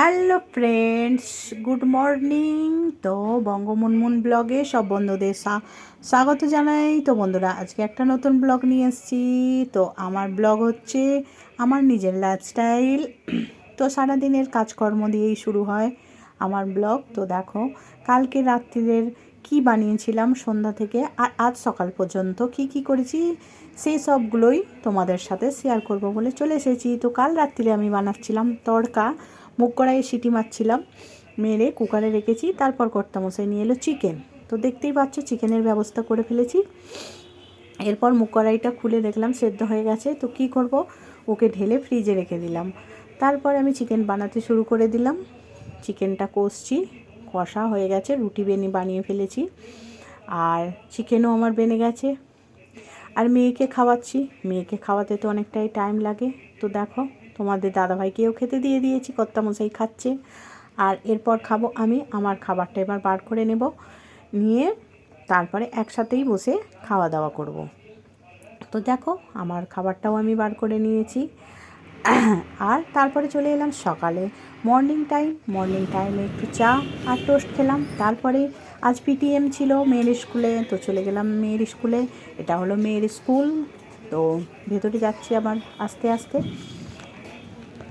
Hello friends, good morning. তো বঙ্গমুনমুন ব্লগে সব বন্ধুদের স্বাগত জানাই। তো বন্ধুরা, আজকে একটা নতুন ব্লগ নিয়ে এসেছি। তো আমার ব্লগ হচ্ছে আমার নিজের লাইফস্টাইল। তো সারাদিনের কাজকর্ম দিয়েই শুরু হয় আমার ব্লগ। তো দেখো, কালকে রাত্রিরের কি বানিয়েছিলাম সন্ধ্যা থেকে আর আজ সকাল পর্যন্ত কি করেছি, সেই সবগুলোই তোমাদের সাথে শেয়ার করব বলে চলে এসেছি। তো কাল রাত্রিরে আমি বানাচ্ছিলাম তড়কা, মুগ কড়াইয়ে সিটি মারছিলাম, মেরে কুকারে রেখেছি। তারপর কর্তামশাই নিয়ে এলো চিকেন। তো দেখতেই পাচ্ছ চিকেনের ব্যবস্থা করে ফেলেছি। এরপর মুগ কড়াইটা খুলে দেখলাম সেদ্ধ হয়ে গেছে। তো কি করব, ওকে ঢেলে ফ্রিজে রেখে দিলাম। তারপর আমি চিকেন বানাতে শুরু করে দিলাম। চিকেনটা কষছি, কষা হয়ে গেছে, রুটি বানিয়ে ফেলেছি, আর চিকেনও আমার বেনে গেছে। আর মেয়েকে খাওয়াচ্ছি, মেয়েকে খাওয়াতে তো অনেকটাই টাইম লাগে। তো দেখো, তোমাদের দাদাভাইকেও খেতে দিয়ে দিয়েছি, কর্তামশাই খাচ্ছে। আর এরপর খাবো আমি। আমার খাবারটা এবার বার করে নেব, নিয়ে তারপরে একসাথেই বসে খাওয়া দাওয়া করব। তো দেখো, আমার খাবারটাও আমি বার করে নিয়েছি। আর তারপরে চলে এলাম সকালে মর্নিং টাইমে একটু চা আর টোস্ট খেলাম। তারপরে আজ পিটিএম ছিল মেয়ের স্কুলে, তো চলে গেলাম মেয়ের স্কুলে। এটা হলো মেয়ের স্কুল। তো ভেতরে যাচ্ছি আবার আস্তে আস্তে।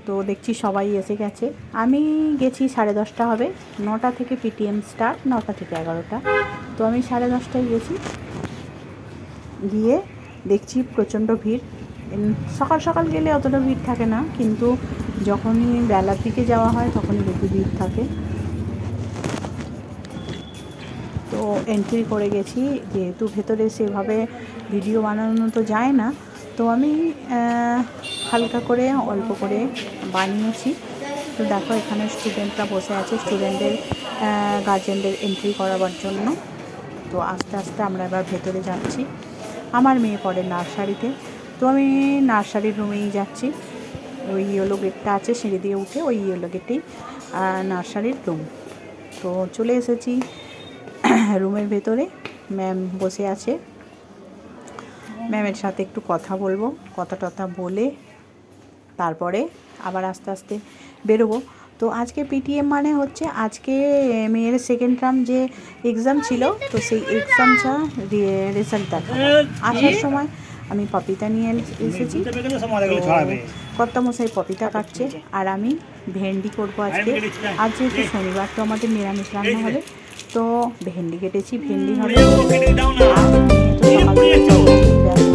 তো দেখছি সবাই এসে গেছে। আমি গেছি 10:30 হবে, 9টা থেকে পিটিএম স্টার্ট, 9টা থেকে 11টা। তো আমি 10:30টায় গেছি। গিয়ে দেখছি প্রচণ্ড ভিড়। সকাল সকাল গেলে অতটা ভিড় থাকে না, কিন্তু যখনই বেলার দিকে যাওয়া হয় তখনই বেশি ভিড় থাকে। তো এন্ট্রি করে গেছি, যেহেতু ভেতরে সেভাবে ভিডিও বানানো তো যায় না, তো আমি হালকা করে অল্প করে বানিয়েছি। তো দেখো, এখানে স্টুডেন্টরা বসে আছে, স্টুডেন্টদের গার্জেনদের এন্ট্রি করাবার জন্য। তো আস্তে আস্তে আমরা এবার ভেতরে যাচ্ছি। আমার মেয়ে পড়ে নার্সারিতে, তো আমি নার্সারির রুমেই যাচ্ছি। ওই ইয়েলো গেটটা আছে, সিঁড়ি দিয়ে উঠে ওই ইয়েলো গেটেই নার্সারির রুম। তো চলে এসেছি রুমের ভেতরে। ম্যাম বসে আছে, ম্যামের সাথে একটু কথা বলবো, কথা বলে তারপরে আবার আস্তে আস্তে বেরোবো। তো আজকে পিটিএম মানে হচ্ছে আজকে মেয়ের সেকেন্ড টার্ম যে এক্সাম ছিল, তো সেই এক্সামটা রেজাল্ট দেখা। আসার সময় আমি পপিতা নিয়ে এসেছি। কর্তামশাই পপিতা কাটছে, আর আমি ভেন্ডি করবো আজকে। আজ যেহেতু শনিবার, তো আমাদের নিরামিষ রান্না হবে। তো ভেন্ডি কেটেছি, ভেন্ডি হবে। আর মেয়ে তো সকাল থেকে ব্যস্ত,